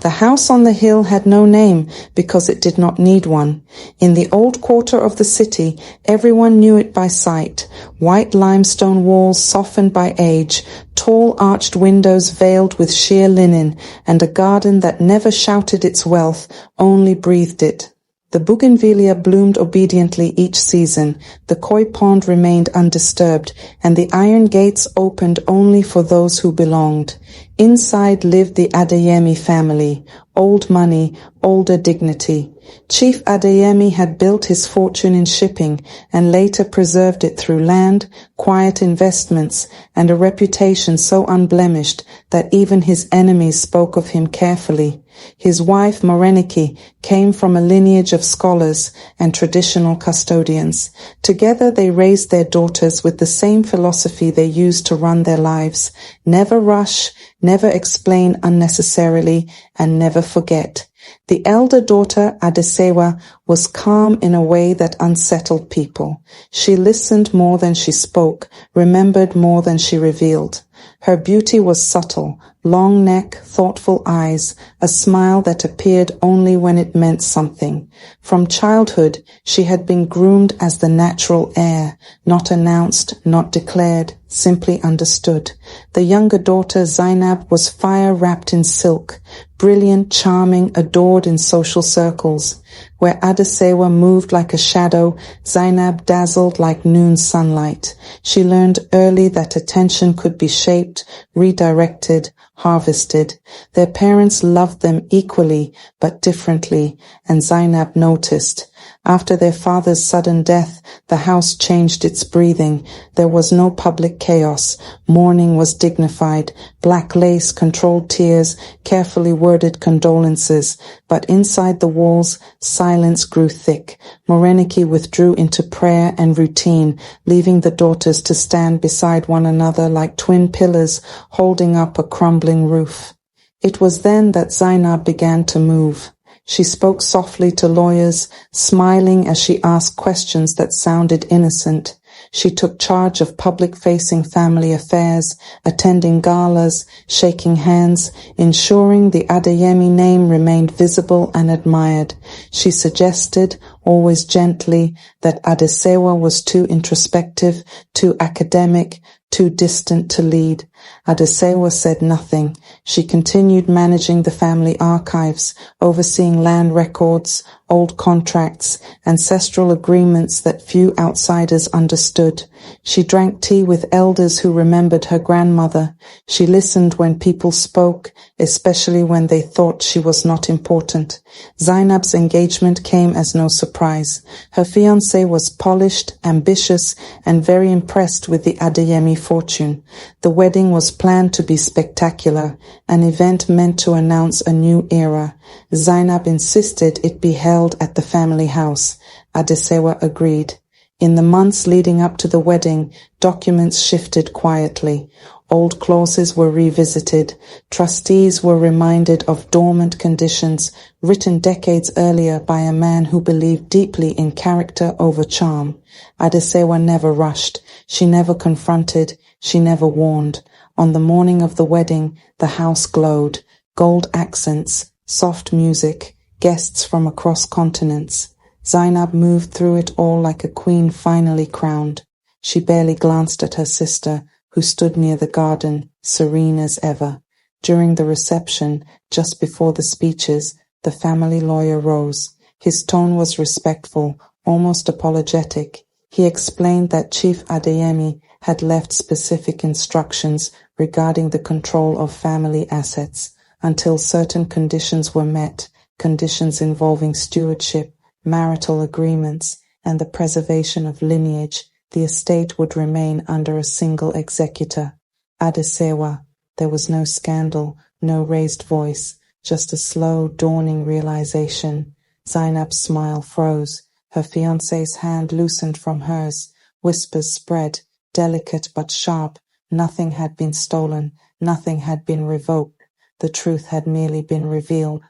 The house on the hill had no name because it did not need one. In the old quarter of the city, everyone knew it by sight. White limestone walls softened by age, tall arched windows veiled with sheer linen, and a garden that never shouted its wealth, only breathed it. The bougainvillea bloomed obediently each season, the koi pond remained undisturbed, and the iron gates opened only for those who belonged. Inside lived the Adeyemi family, old money, older dignity. Chief Adeyemi had built his fortune in shipping and later preserved it through land, quiet investments, and a reputation so unblemished that even his enemies spoke of him carefully. His wife, Morenike, came from a lineage of scholars and traditional custodians. Together they raised their daughters with the same philosophy they used to run their lives. Never rush, never explain unnecessarily, and never forget. The elder daughter, Adesewa, was calm in a way that unsettled people. She listened more than she spoke, remembered more than she revealed. Her beauty was subtle, long neck, thoughtful eyes, a smile that appeared only when it meant something. From childhood, she had been groomed as the natural heir, not announced, not declared, simply understood. The younger daughter, Zainab, was fire wrapped in silk, brilliant, charming, adored in social circles. Where Adesewa moved like a shadow, Zainab dazzled like noon sunlight. She learned early that attention could be shaped, redirected, harvested. Their parents loved them equally, but differently, and Zainab noticed. After their father's sudden death, the house changed its breathing. There was no public chaos. Mourning was dignified. Black lace controlled tears, carefully worded condolences. But inside the walls, silence grew thick. Morenike withdrew into prayer and routine, leaving the daughters to stand beside one another like twin pillars holding up a crumbling roof. It was then that Zainab began to move. She spoke softly to lawyers, smiling as she asked questions that sounded innocent. She took charge of public-facing family affairs, attending galas, shaking hands, ensuring the Adeyemi name remained visible and admired. She suggested, always gently, that Adesewa was too introspective, too academic, too distant to lead. Adesewa said nothing. She continued managing the family archives, overseeing land records, old contracts, ancestral agreements that few outsiders understood. She drank tea with elders who remembered her grandmother. She listened when people spoke, especially when they thought she was not important. Zainab's engagement came as no surprise. Her fiancé was polished, ambitious, and very impressed with the Adeyemi fortune. The wedding was planned to be spectacular, an event meant to announce a new era. Zainab insisted it be held at the family house. Adesewa agreed. In the months leading up to the wedding, documents shifted quietly. Old clauses were revisited. Trustees were reminded of dormant conditions written decades earlier by a man who believed deeply in character over charm. Adesewa never rushed. She never confronted. She never warned. On the morning of the wedding, the house glowed. Gold accents, soft music, guests from across continents. Zainab moved through it all like a queen finally crowned. She barely glanced at her sister, who stood near the garden, serene as ever. During the reception, just before the speeches, the family lawyer rose. His tone was respectful, almost apologetic. He explained that Chief Adeyemi had left specific instructions regarding the control of family assets until certain conditions were met, conditions involving stewardship, marital agreements, and the preservation of lineage. The estate would remain under a single executor, Adesewa. There was no scandal, no raised voice, just a slow, dawning realization. Zainab's smile froze. Her fiancé's hand loosened from hers. Whispers spread, delicate but sharp. Nothing had been stolen. Nothing had been revoked. The truth had merely been revealed.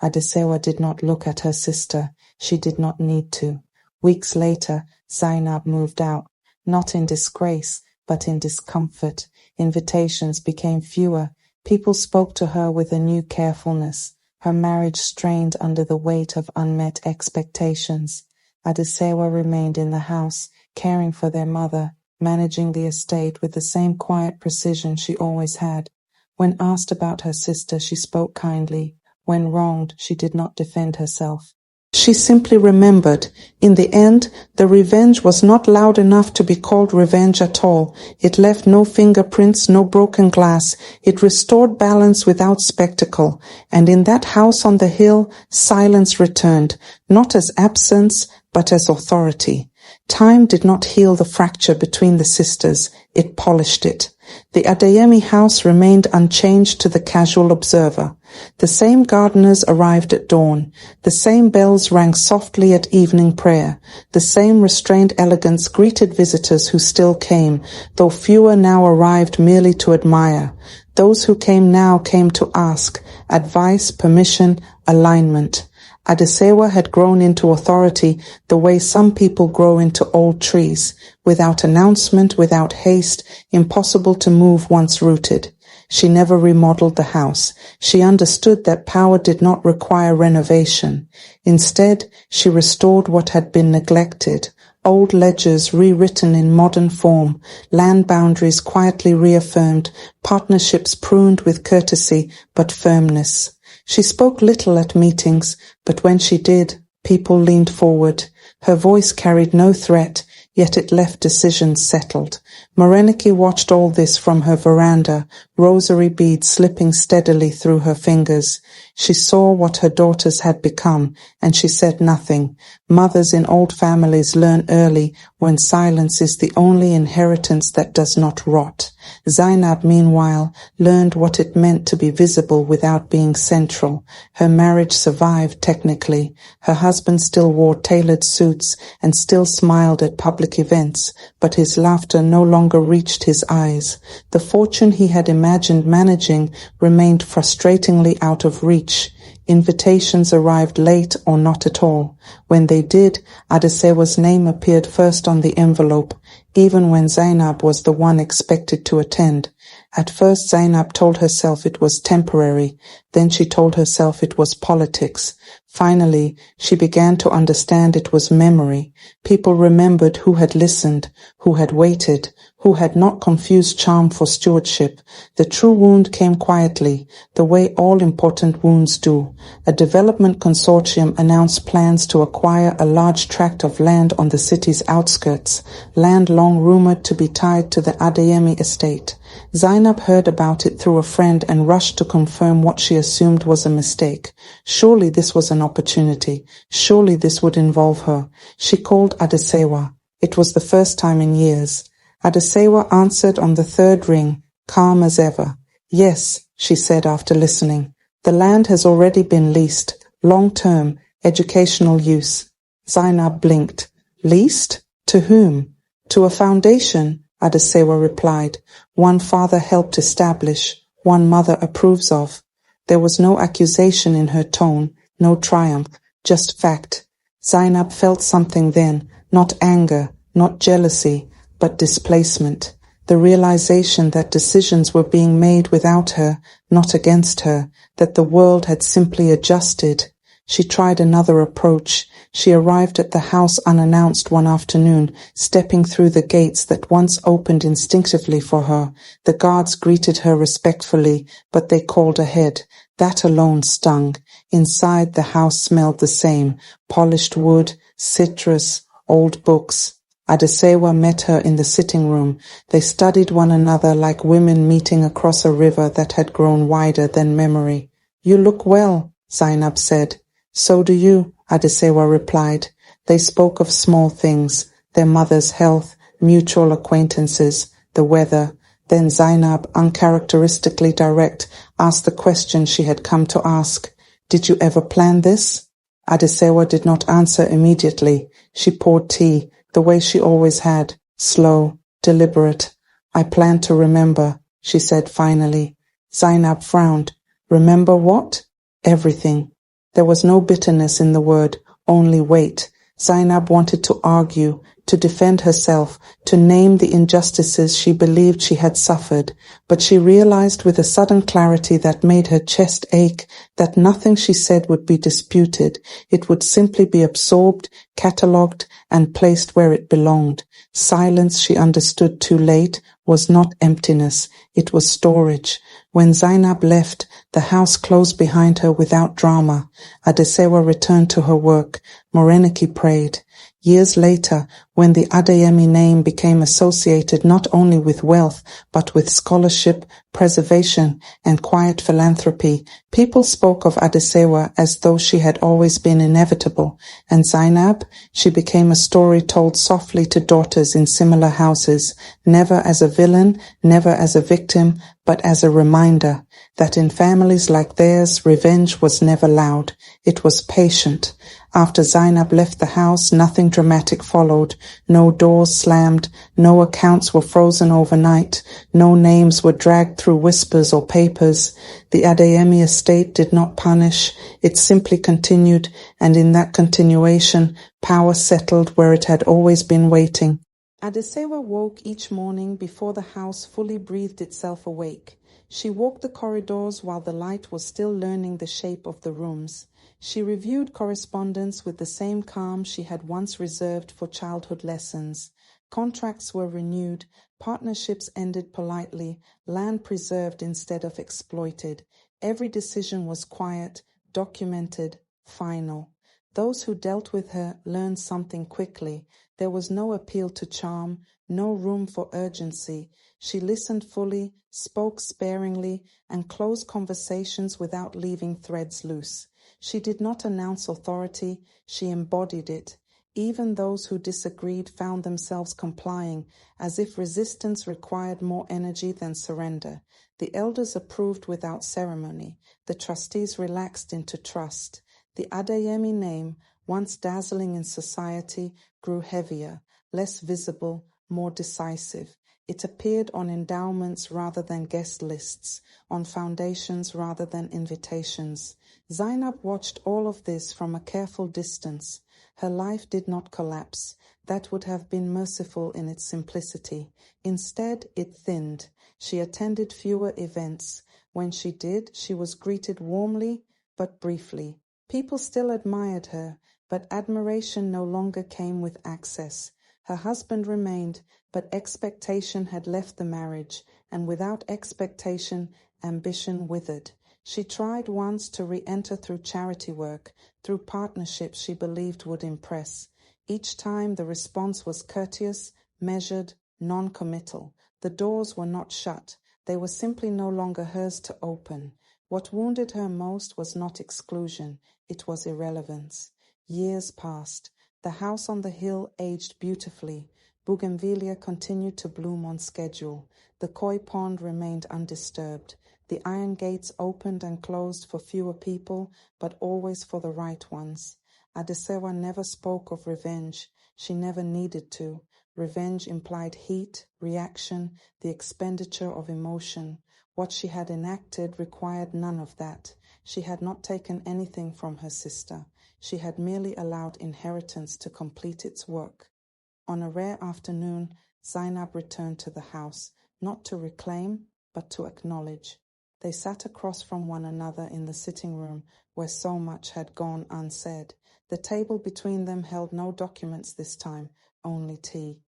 Adesewa did not look at her sister. She did not need to. Weeks later, Zainab moved out, not in disgrace, but in discomfort. Invitations became fewer. People spoke to her with a new carefulness. her marriage strained under the weight of unmet expectations. Adesewa remained in the house, caring for their mother, managing the estate with the same quiet precision she always had. When asked about her sister, she spoke kindly. When wronged, she did not defend herself. She simply remembered. In the end, the revenge was not loud enough to be called revenge at all. It left no fingerprints, no broken glass. It restored balance without spectacle. And in that house on the hill, silence returned, not as absence, but as authority. Time did not heal the fracture between the sisters. It polished it. The Adeyemi house remained unchanged to the casual observer. The same gardeners arrived at dawn. The same bells rang softly at evening prayer. The same restrained elegance greeted visitors who still came, though fewer now arrived merely to admire. Those who came now came to ask advice, permission, alignment. Adesewa had grown into authority the way some people grow into old trees, without announcement, without haste, impossible to move once rooted. She never remodeled the house. She understood that power did not require renovation. Instead, she restored what had been neglected. Old ledgers rewritten in modern form, land boundaries quietly reaffirmed, partnerships pruned with courtesy but firmness. She spoke little at meetings, but when she did, people leaned forward. Her voice carried no threat, yet it left decisions settled. Morenike watched all this from her veranda, rosary beads slipping steadily through her fingers. She saw what her daughters had become, and she said nothing. Mothers in old families learn early when silence is the only inheritance that does not rot. Zainab, meanwhile, learned what it meant to be visible without being central. Her marriage survived technically. Her husband still wore tailored suits and still smiled at public events, but his laughter no longer reached his eyes. The fortune he had imagined managing remained frustratingly out of reach. Invitations arrived late or not at all. When they did, Adesewa's name appeared first on the envelope, even when Zainab was the one expected to attend. At first Zainab told herself it was temporary, then she told herself it was politics. Finally, she began to understand it was memory. People remembered who had listened, who had waited, who had not confused charm for stewardship. The true wound came quietly, the way all important wounds do. A development consortium announced plans to acquire a large tract of land on the city's outskirts, land long rumored to be tied to the Adeyemi estate. Zainab heard about it through a friend and rushed to confirm what she assumed was a mistake. Surely this was an opportunity. Surely this would involve her. She called Adesewa. It was the first time in years. Adesewa answered on the third ring, calm as ever. Yes, she said after listening. The land has already been leased. Long-term, educational use. Zainab blinked. Leased? To whom? To a foundation, Adesewa replied. One father helped establish, one mother approves of. There was no accusation in her tone, no triumph, just fact. Zainab felt something then, not anger, not jealousy, but displacement. The realization that decisions were being made without her, not against her, that the world had simply adjusted. She tried another approach. She arrived at the house unannounced one afternoon, stepping through the gates that once opened instinctively for her. The guards greeted her respectfully, but they called ahead. That alone stung. Inside, the house smelled the same: polished wood, citrus, old books. Adesewa met her in the sitting room. They studied one another like women meeting across a river that had grown wider than memory. You look well, Zainab said. So do you, Adesewa replied. They spoke of small things, their mother's health, mutual acquaintances, the weather. Then Zainab, uncharacteristically direct, asked the question she had come to ask. Did you ever plan this? Adesewa did not answer immediately. She poured tea, the way she always had, slow, deliberate. I plan to remember, she said finally. Zainab frowned. Remember what? Everything. There was no bitterness in the word, only weight. Zainab wanted to argue, to defend herself, to name the injustices she believed she had suffered, but she realized with a sudden clarity that made her chest ache that nothing she said would be disputed. It would simply be absorbed, catalogued, and placed where it belonged. Silence, she understood too late, was not emptiness, it was storage. When Zainab left, the house closed behind her without drama. Adesewa returned to her work. Morenike prayed. Years later, when the Adeyemi name became associated not only with wealth, but with scholarship, preservation, and quiet philanthropy, people spoke of Adesewa as though she had always been inevitable. And Zainab, she became a story told softly to daughters in similar houses, never as a villain, never as a victim, but as a reminder that in families like theirs, revenge was never loud. It was patient. After Zainab left the house, nothing dramatic followed. No doors slammed, no accounts were frozen overnight, no names were dragged through whispers or papers. The Adeyemi estate did not punish, it simply continued, and in that continuation, power settled where it had always been waiting. Adesewa woke each morning before the house fully breathed itself awake. She walked the corridors while the light was still learning the shape of the rooms. She reviewed correspondence with the same calm she had once reserved for childhood lessons. Contracts were renewed, partnerships ended politely, land preserved instead of exploited. Every decision was quiet, documented, final. Those who dealt with her learned something quickly. There was no appeal to charm, no room for urgency. She listened fully, spoke sparingly, and closed conversations without leaving threads loose. She did not announce authority, she embodied it. Even those who disagreed found themselves complying, as if resistance required more energy than surrender. The elders approved without ceremony. The trustees relaxed into trust. The Adeyemi name, once dazzling in society, grew heavier, less visible, more decisive. It appeared on endowments rather than guest lists, on foundations rather than invitations. Zainab watched all of this from a careful distance. Her life did not collapse. That would have been merciful in its simplicity. Instead, it thinned. She attended fewer events. When she did, she was greeted warmly, but briefly. People still admired her, but admiration no longer came with access. Her husband remained, but expectation had left the marriage, and without expectation, ambition withered. She tried once to re-enter through charity work, through partnerships she believed would impress. Each time the response was courteous, measured, non-committal. The doors were not shut. They were simply no longer hers to open. What wounded her most was not exclusion, it was irrelevance. Years passed. The house on the hill aged beautifully. Bougainvillea continued to bloom on schedule. The koi pond remained undisturbed. The iron gates opened and closed for fewer people, but always for the right ones. Adesewa never spoke of revenge. She never needed to. Revenge implied heat, reaction, the expenditure of emotion. What she had enacted required none of that. She had not taken anything from her sister. She had merely allowed inheritance to complete its work. On a rare afternoon, Zainab returned to the house, not to reclaim, but to acknowledge. They sat across from one another in the sitting room where so much had gone unsaid. The table between them held no documents this time, only tea.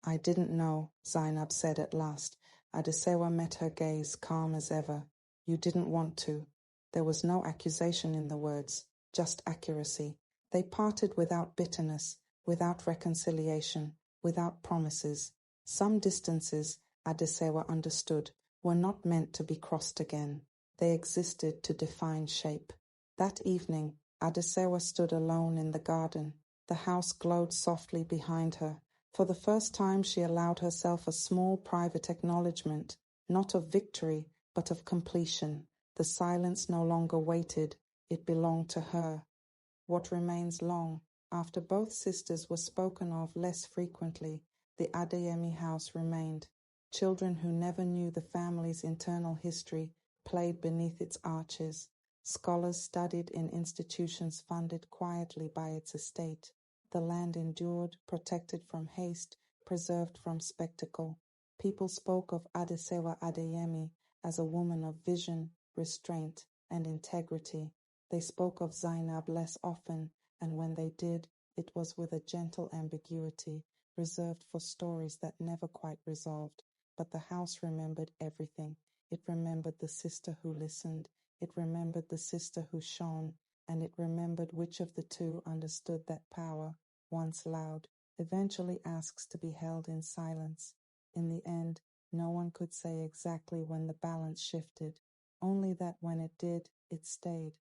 "I didn't know," Zainab said at last. Adesewa met her gaze, calm as ever. "You didn't want to." There was no accusation in the words, just accuracy. They parted without bitterness, without reconciliation, without promises. Some distances, Adesewa understood, were not meant to be crossed again. They existed to define shape. That evening, Adesewa stood alone in the garden. The house glowed softly behind her. For the first time she allowed herself a small private acknowledgement, not of victory, but of completion. The silence no longer waited, it belonged to her. What remains long, after both sisters were spoken of less frequently, the Adeyemi house remained. Children who never knew the family's internal history played beneath its arches. Scholars studied in institutions funded quietly by its estate. The land endured, protected from haste, preserved from spectacle. People spoke of Adesewa Adeyemi as a woman of vision, restraint, and integrity. They spoke of Zainab less often, and when they did, it was with a gentle ambiguity, reserved for stories that never quite resolved. But the house remembered everything. It remembered the sister who listened. It remembered the sister who shone. And it remembered which of the two understood that power, once loud, eventually asks to be held in silence. In the end, no one could say exactly when the balance shifted, only that when it did, it stayed.